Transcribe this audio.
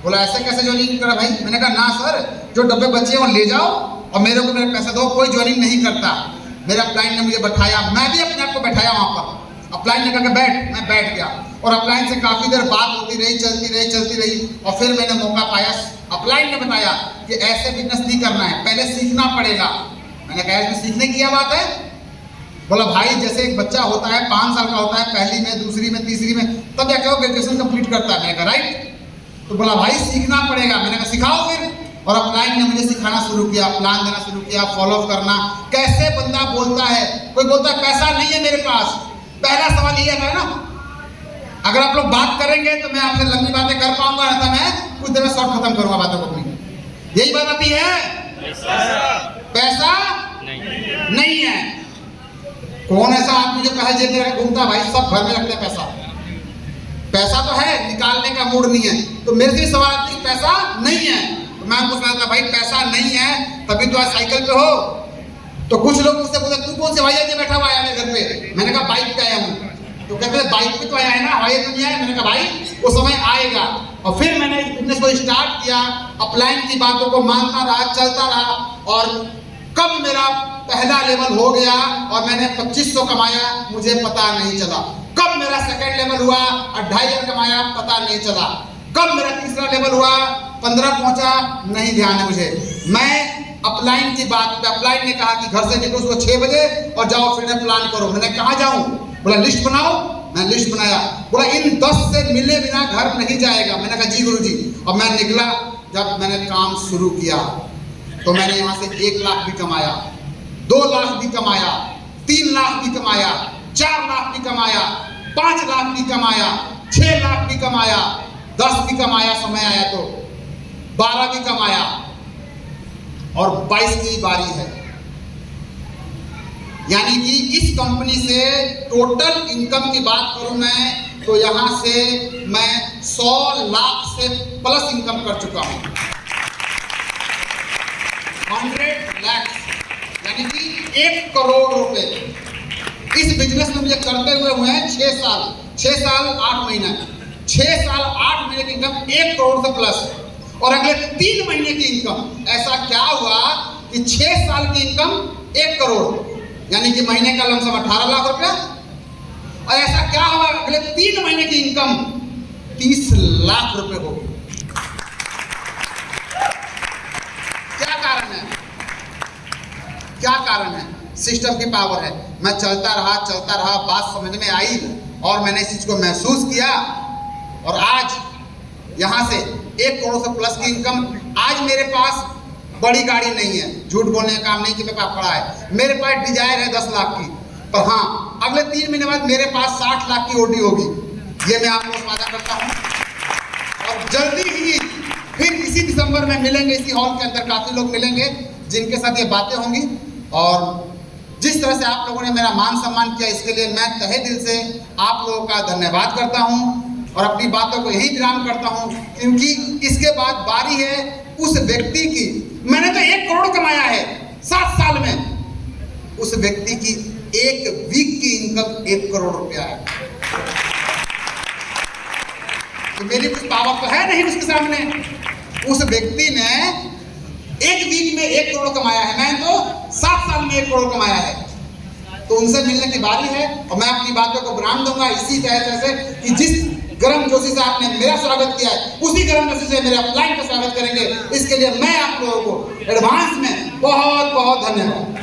बोला ऐसे कैसे ज्वाइनिंग करा भाई? मैंने कहा ना सर, जो डब्बे बचे हैं वो ले जाओ और मेरे को मेरे पैसा दो, कोई ज्वाइनिंग नहीं करता। मेरा अपलाइन ने मुझे बैठाया, मैं भी अपने आप को बैठाया वहां पर। अपलाइन ने कहा बैठ, मैं बैठ गया और अपलाइन से काफी देर बात होती रही, चलती रही और फिर मैंने मौका पाया। अपलाइन ने बताया कि ऐसे बिजनेस नहीं करना है, पहले सीखना पड़ेगा। मैंने कहा इसमें सीखने की क्या बात है? बोला भाई जैसे एक बच्चा होता है 5 साल का होता है, पहली में, दूसरी में, तीसरी में, तब जाके वो ग्रेजुएशन कंप्लीट करता है। मैंने कहा राइट। तो बोला भाई सीखना पड़ेगा। मैंने कहा सिखाओ फिर। और अपलाइन ने मुझे सिखाना शुरू किया, प्लान देना शुरू किया, फॉलो करना। कैसे बंदा बोलता है, कोई बोलता है पैसा नहीं है मेरे पास, पहला सवाल ये है ना, अगर आप लोग बात करेंगे तो मैं आपसे लंबी बातें कर पाऊंगा, ना तो मैं कुछ देर में शॉर्ट खत्म करूंगा बातों को अपनी। यही बात आती है, पैसा नहीं है। कौन ऐसा आदमी जो कहे जेब में रख घूमता? भाई सब घर में रखते हैं पैसा। पैसा तो है, निकालने का मूड नहीं है। तो मेरे से सवाल आती है पैसा नहीं है, तो मैं पूछ रहा था भाई पैसा नहीं है तभी तो आज साइकिल पे हो। तो कुछ लोग मुझसे बोले तू कौन से हवाई जहाज में बैठा हुआ है मेरे घर पे? मैंने कहा बाइक पे आया हूँ। तो कहते हैं बाइक पे तो आया है ना, हवाई तो नहीं आया। मैंने कहा भाई वो समय आएगा। और फिर मैंने इस बिजनेस को स्टार्ट किया, अपलाइन की बातों को मानता रहा, चलता रहा और कब मेरा पहला लेवल हो गया और मैंने 2500 कमाया मुझे पता नहीं चला। कब मेरा सेकंड लेवल हुआ और 2500 कमाया पता नहीं चला। कब मेरा तीसरा लेवल हुआ 15 पहुंचा नहीं ध्यान है मुझे। मैं अपलाइन की बात पे, अपलाइन ने कहा कि घर से निकलो सुबह 6 बजे और जाओ फिटनेस प्लान करो। मैंने कहा जाऊं? बोला लिस्ट बनाओ। मैं लिस्ट बनाया। बोला इन 10 से मिले बिना घर नहीं जाएगा। मैंने कहा जी गुरुजी। और मैं निकला। जब मैंने काम शुरू किया तो मैंने यहाँ से 1 लाख भी कमाया, 2 लाख भी कमाया, 3 लाख भी कमाया, 4 लाख भी कमाया, 5 लाख भी कमाया, 6 लाख भी कमाया, 10 भी कमाया, समय आया तो 12 भी कमाया और 22 की बारी है। यानी कि इस कंपनी से टोटल इनकम की बात करूं मैं तो यहां से मैं 100 लाख से प्लस इनकम कर चुका हूं। 100 लाख यानी कि 1 करोड़ रुपए इस बिजनेस में मुझे करते हुए हैं 6 साल, 6 साल 8 महीना, 6 साल 8 महीने की इनकम 1 करोड़ से प्लस। और अगले 3 महीने की इनकम ऐसा क्या हुआ कि 6 साल की इनकम 1 करोड़ यानी कि महीने का लमसम 18 लाख रुपया। और ऐसा क्या हुआ अगले 3 महीने की इनकम 30 लाख रुपए हो गई। क्या कारण है? क्या कारण है? सिस्टम की पावर है। मैं चलता रहा, बात समझ में आई और मैंने इस चीज को महसूस किया और आज यहां से 1 करोड़ से प्लस की इनकम। आज मेरे पास बड़ी गाड़ी नहीं है, झूठ बोलने का काम नहीं कि मेरे पास पड़ा है। मेरे पास डिजायर है 10 लाख की, पर हाँ अगले 3 महीने बाद मेरे पास 60 लाख की ओडी होगी। ये मैं आपको वादा करता हूँ। और जल्दी ही फिर इसी दिसंबर में मिलेंगे, इसी हॉल के अंदर काफी लोग मिलेंगे जिनके साथ ये बातें होंगी। और जिस तरह से आप लोगों ने मेरा मान सम्मान किया इसके लिए मैं तहे दिल से आप लोगों का धन्यवाद करता हूँ और अपनी बातों को यही विराम करता हूँ, क्योंकि इसके बाद बारी है उस व्यक्ति की। मैंने तो 1 करोड़ कमाया है 7 साल में, उस व्यक्ति की 1 वीक की इनकम 1 करोड़ रुपया है। तो मेरी कुछ पावर तो है नहीं उसके सामने। उस व्यक्ति ने 1 वीक में 1 करोड़ कमाया है, मैंने तो 7 साल में 1 करोड़ कमाया है। तो उनसे मिलने की बारी है और मैं अपनी बातों को विराम दूंगा इसी तरह से कि जिस गर्म जोशी से आपने मेरा स्वागत किया है उसी गर्म जोशी से मेरे अपलाइन का स्वागत करेंगे। इसके लिए मैं आप लोगों को एडवांस में बहुत बहुत धन्यवाद।